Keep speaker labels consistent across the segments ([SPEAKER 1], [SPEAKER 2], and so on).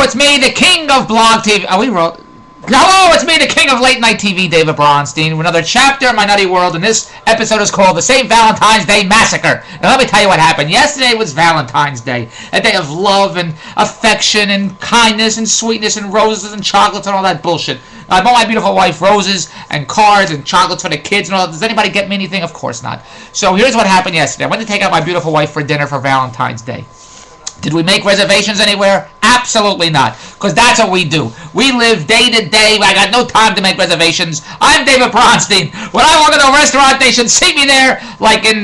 [SPEAKER 1] Hello, it's me, the king of blog TV. Hello, it's me, the king of late night TV, David Bronstein, with another chapter in my nutty world, and this episode is called the St. Valentine's Day Massacre. Now, let me tell you what happened. Yesterday was Valentine's Day, a day of love and affection and kindness and sweetness and roses and chocolates and all that bullshit. I bought my beautiful wife roses and cards and chocolates for the kids and all that. Does anybody get me anything? Of course not. So here's what happened yesterday. I went to take out my beautiful wife for dinner for Valentine's Day. Did we make reservations anywhere? Absolutely not, because that's what we do. We live day to day. I got no time to make reservations. I'm David Bronstein. When I walk into a restaurant, they should see me there like in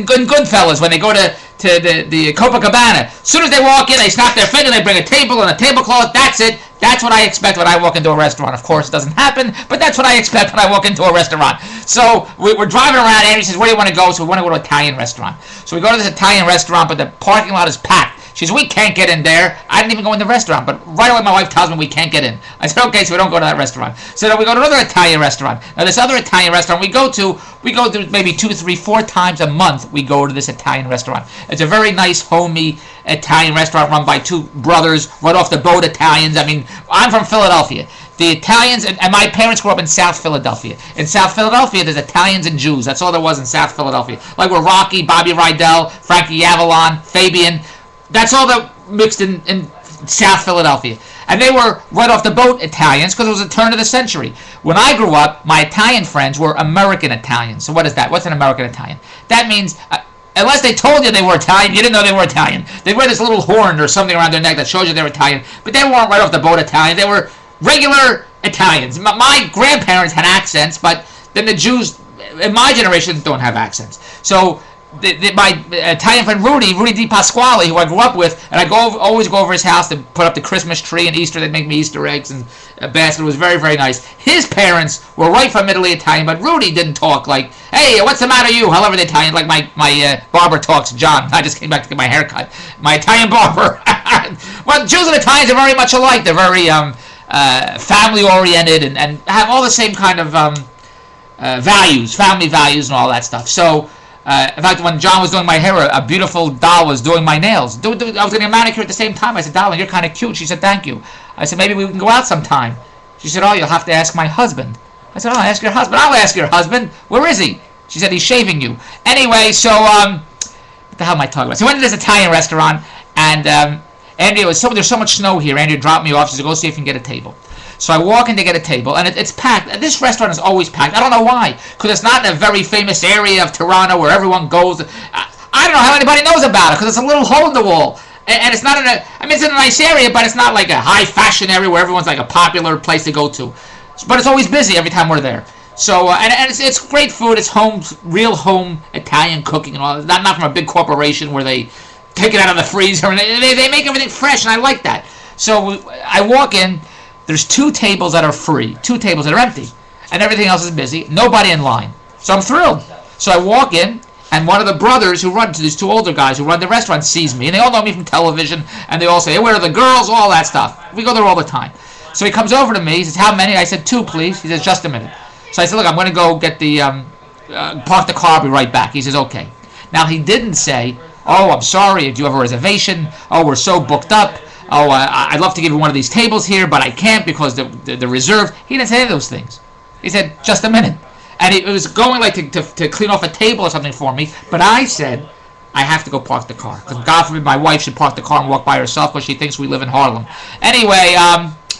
[SPEAKER 1] Goodfellas when they go to the Copacabana. As soon as they walk in, they snap their finger, they bring a table and a tablecloth. That's it. That's what I expect when I walk into a restaurant. Of course, it doesn't happen, but that's what I expect when I walk into a restaurant. So we're driving around, and he says, "Where do you want to go?" So we want to go to an Italian restaurant. So we go to this Italian restaurant, but the parking lot is packed. She says, "We can't get in there." I didn't even go in the restaurant, but right away my wife tells me we can't get in. I said, "Okay," so we don't go to that restaurant. So then we go to another Italian restaurant. Now this other Italian restaurant we go to maybe 2, 3, 4 times a month. We go to this Italian restaurant. It's a very nice, homey Italian restaurant run by two brothers, right off the boat Italians. I mean, I'm from Philadelphia. The Italians, and my parents grew up in South Philadelphia. In South Philadelphia, there's Italians and Jews. That's all there was in South Philadelphia. Like we're Rocky, Bobby Rydell, Frankie Avalon, Fabian. That's all that mixed in South Philadelphia. And they were right off the boat Italians because it was the turn of the century. When I grew up, my Italian friends were American Italians. So what is that? What's an American Italian? That means, unless they told you they were Italian, you didn't know they were Italian. They wear this little horn or something around their neck that shows you they're Italian. But they weren't right off the boat Italian. They were regular Italians. My grandparents had accents, but then the Jews in my generation don't have accents. So my Italian friend Rudy Di Pasquale, who I grew up with, and I always go over his house to put up the Christmas tree, and Easter they'd make me Easter eggs and a basket. It was very, very nice. His parents were right from Italy Italian, but Rudy didn't talk like, "Hey, what's the matter you?" However the Italian, like my barber talks, John. I just came back to get my hair cut. My Italian barber. Well, Jews and Italians are very much alike. They're very family-oriented and have all the same kind of values, family values and all that stuff. So, in fact, when John was doing my hair, a beautiful doll was doing my nails. I was getting a manicure at the same time. I said, "Darling, you're kind of cute." She said, "Thank you." I said, "Maybe we can go out sometime." She said, "Oh, you'll have to ask my husband." I said, "Oh, ask your husband." "I'll ask your husband. Where is he?" She said, "He's shaving you." Anyway, so, what the hell am I talking about? So we went to this Italian restaurant, and Andrea there's so much snow here. Andrea dropped me off. She said, "Go see if you can get a table." So I walk in to get a table, and it's packed. This restaurant is always packed. I don't know why, because it's not in a very famous area of Toronto where everyone goes. I don't know how anybody knows about it, because it's a little hole in the wall. And it's not it's in a nice area, but it's not like a high fashion area where everyone's like a popular place to go to. But it's always busy every time we're there. So, and it's great food. It's home, real home Italian cooking and all. Not from a big corporation where they take it out of the freezer. And they make everything fresh, and I like that. So I walk in. There's 2 tables that are free, 2 tables that are empty, and everything else is busy. Nobody in line. So I'm thrilled. So I walk in, and one of the brothers who run, these 2 older guys who run the restaurant, sees me, and they all know me from television, and they all say, "Hey, where are the girls?" All that stuff. We go there all the time. So he comes over to me. He says, "How many?" I said, "2, please." He says, "Just a minute." So I said, "Look, I'm going to go get the park the car. I'll be right back." He says, "Okay." Now he didn't say, "Oh, I'm sorry. Do you have a reservation? Oh, we're so booked up. Oh, I'd love to give you one of these tables here, but I can't because they're reserved." He didn't say any of those things. He said, "Just a minute." And it was going like to clean off a table or something for me. But I said, "I have to go park the car. Because God forbid my wife should park the car and walk by herself because she thinks we live in Harlem." Anyway,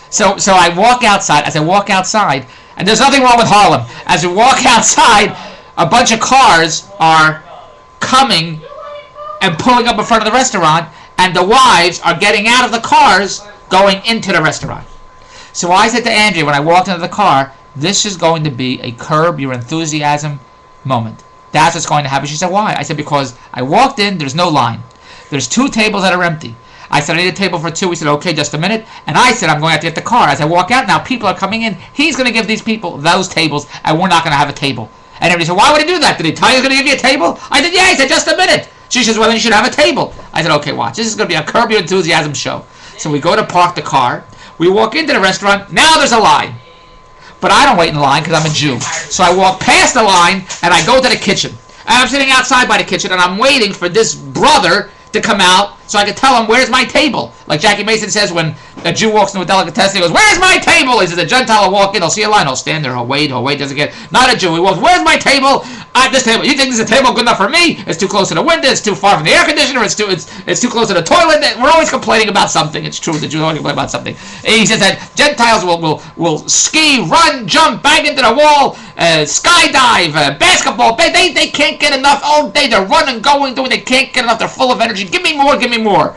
[SPEAKER 1] so I walk outside. As I walk outside, and there's nothing wrong with Harlem. As we walk outside, a bunch of cars are coming and pulling up in front of the restaurant. And the wives are getting out of the cars going into the restaurant. So I said to Andrea when I walked into the car, "This is going to be a curb your enthusiasm moment. That's what's going to happen." She said, "Why?" I said, "Because I walked in, there's no line. There's 2 tables that are empty." I said, "I need a table for 2. He said, "Okay, just a minute." And I said, "I'm going to have to get the car." As I walk out now, people are coming in. He's going to give these people those tables, and we're not going to have a table. And everybody said, "Why would he do that? Did he tell you he's going to give you a table?" I said, "Yeah." He said, "Just a minute." She says, "Well, then you should have a table." I said, "Okay, watch. This is going to be a Curb Your Enthusiasm show." So we go to park the car. We walk into the restaurant. Now there's a line. But I don't wait in line because I'm a Jew. So I walk past the line, and I go to the kitchen. And I'm sitting outside by the kitchen, and I'm waiting for this brother to come out so I could tell him, where's my table? Like Jackie Mason says when a Jew walks into a delicatessen, he goes, where's my table? He says, a Gentile will walk in, he'll see a line, he'll stand there, he'll wait, doesn't get, not a Jew. He walks, where's my table? This table. You think this is a table good enough for me? It's too close to the window, it's too far from the air conditioner, it's too close to the toilet. We're always complaining about something. It's true, the Jews always complain about something. He says that Gentiles will ski, run, jump, bang into the wall, skydive, basketball. They can't get enough all day. They're running, going, doing. They can't get enough. They're full of energy. Give me more, give me more.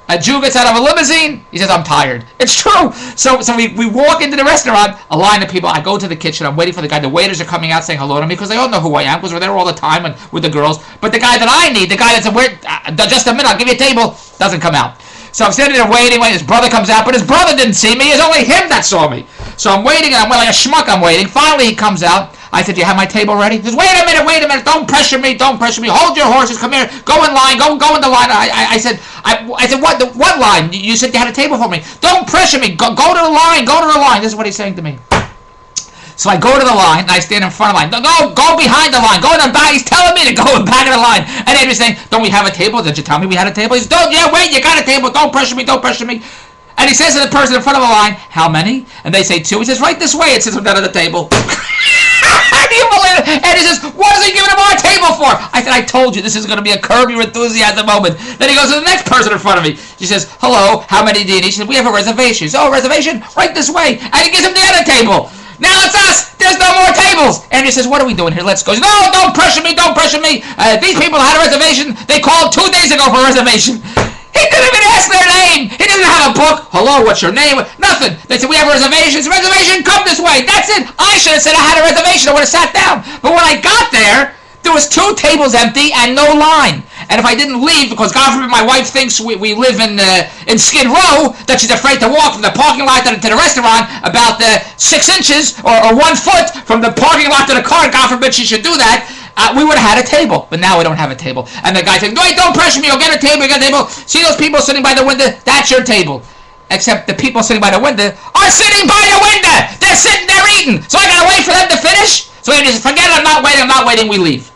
[SPEAKER 1] A Jew gets out of a limousine. He says, I'm tired. It's true. So we walk into the restaurant, a line of people. I go to the kitchen. I'm waiting for the guy. The waiters are coming out saying hello to me because they all know who I am because we're there all the time and with the girls. But the guy that I need, the guy that's just a minute, I'll give you a table, doesn't come out. So I'm sitting there waiting when his brother comes out, but his brother didn't see me. It's only him that saw me. So I'm waiting, and I'm like a schmuck. I'm waiting. Finally, he comes out. I said, do you have my table ready? He says, wait a minute. Don't pressure me. Hold your horses. Come here. Go in line. Go in the line. I said, what line? You said you had a table for me. Don't pressure me. Go to the line. Go to the line. This is what he's saying to me. So I go to the line, and I stand in front of the line. Go behind the line. Go in the back. He's telling me to go in the back of the line. And Andrew's saying, don't we have a table? Did you tell me we had a table? He says, yeah, wait, you got a table. Don't pressure me. And he says to the person in front of the line, how many? And they say 2. He says, right this way. It sits down at the table. Do you believe it? And he says, what is he giving him our table for? I said, I told you, this is going to be a curb your enthusiasm moment. Then he goes to the next person in front of me. She says, hello, how many do you need? She said, we have a reservation. So, reservation? Right this way. And he gives him the other table. Now it's us. There's no more tables. And he says, what are we doing here? Let's go. He says, no, don't pressure me. These people had a reservation. They called 2 days ago for a reservation. He didn't even ask their name. He didn't have a book. Hello, what's your name? Nothing. They said, we have reservations. Reservation, come this way. That's it. I should have said I had a reservation. I would have sat down. But when I got there was 2 tables empty and no line. And if I didn't leave, because God forbid my wife thinks we live in Skid Row, that she's afraid to walk from the parking lot to the restaurant about 6 inches or 1 foot from the parking lot to the car, God forbid she should do that, we would have had a table. But now we don't have a table. And the guy saying, wait, don't pressure me, you'll get a table, See those people sitting by the window? That's your table. Except the people sitting by the window are sitting by the window! They're sitting there eating! So I gotta wait for them to finish? So he just forget it, I'm not waiting, we leave.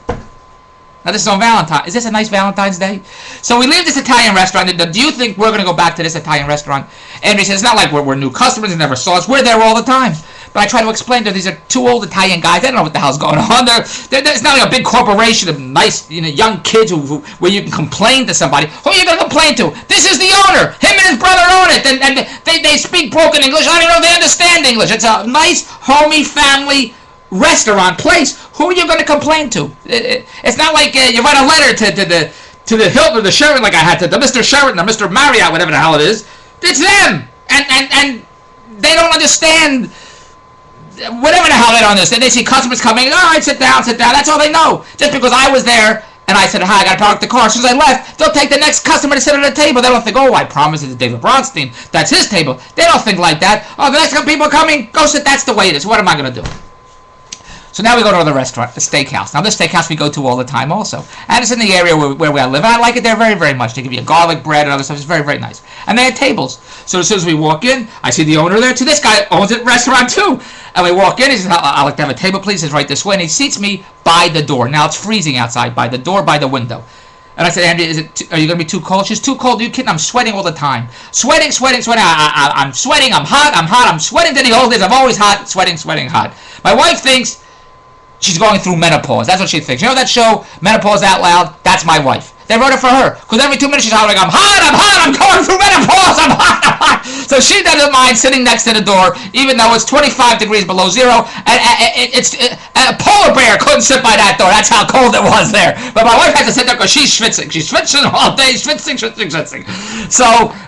[SPEAKER 1] Now this is on Valentine's. Is this a nice Valentine's Day? So we leave this Italian restaurant. Do you think we're going to go back to this Italian restaurant? And he says, it's not like we're new customers and never saw us. We're there all the time. But I try to explain to them, these are 2 old Italian guys. They don't know what the hell's going on. It's not like a big corporation of nice, young kids where you can complain to somebody. Who are you going to complain to? This is the owner. Him and his brother own it. And they speak broken English. I don't know if they understand English. It's a nice, homey, family restaurant place. Who are you going to complain to? It's not like you write a letter to the Hilton or the Sheraton like I had to the Mr. Sheraton or Mr. Marriott, whatever the hell it is. It's them, and they don't understand whatever the hell they don't understand. They see customers coming. All right, sit down. That's all they know. Just because I was there and I said, hi, I got to park the car. As soon as I left, they'll take the next customer to sit at the table. They don't think, oh, I promised it to David Bronstein. That's his table. They don't think like that. Oh, the next couple people are coming. Go sit. That's the way it is. What am I going to do? So now we go to the restaurant, the steakhouse. Now this steakhouse we go to all the time also. And it's in the area where I live. And I like it there very, very much. They give you garlic bread and other stuff. It's very, very nice. And they had tables. So as soon as we walk in, I see the owner there too. This guy owns a restaurant too. And we walk in, he says, I'd like to have a table, please. He says, right this way. And he seats me by the door. Now it's freezing outside, by the door, by the window. And I said, Andy, are you going to be too cold? She's too cold. Are you kidding? I'm sweating all the time. Sweating. I'm sweating. I'm hot. I'm sweating to the old days. I'm always hot, sweating, hot. My wife thinks she's going through menopause. That's what she thinks. You know that show, Menopause Out Loud? That's my wife. They wrote it for her. Because every 2 minutes she's hollering, I'm going through menopause, I'm hot. So she doesn't mind sitting next to the door, even though it's 25 degrees below zero. And a polar bear couldn't sit by that door. That's how cold it was there. But my wife has to sit there because she's schwitzing. She's schwitzing all day, schwitzing. So,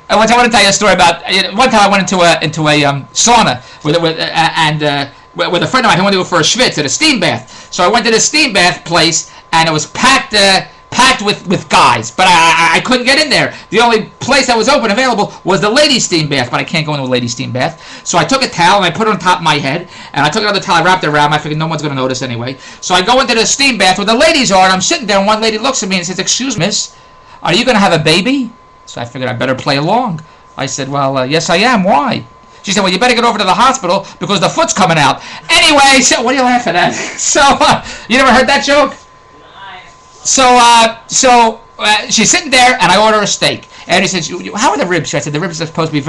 [SPEAKER 1] I want to tell you a story about, one time I went into a sauna with a friend of mine who wanted to go for a schwitz at a steam bath. So I went to the steam bath place, and it was packed with guys, but I couldn't get in there. The only place that was open available was the ladies' steam bath, but I can't go into a ladies' steam bath. So I took a towel and I put it on top of my head, and I took another towel, I wrapped it around. I figured no one's going to notice anyway. So I go into the steam bath where the ladies are, and I'm sitting there, and one lady looks at me and says, "Excuse me, miss, are you going to have a baby?" So I figured I better play along. I said, "Well, yes I am. Why?" She said, "Well, you better get over to the hospital because the foot's coming out." Anyway, so what are you laughing at? So, you never heard that joke? So she's sitting there, and I order a steak. And he said, "How are the ribs?" I said, "The ribs are supposed to be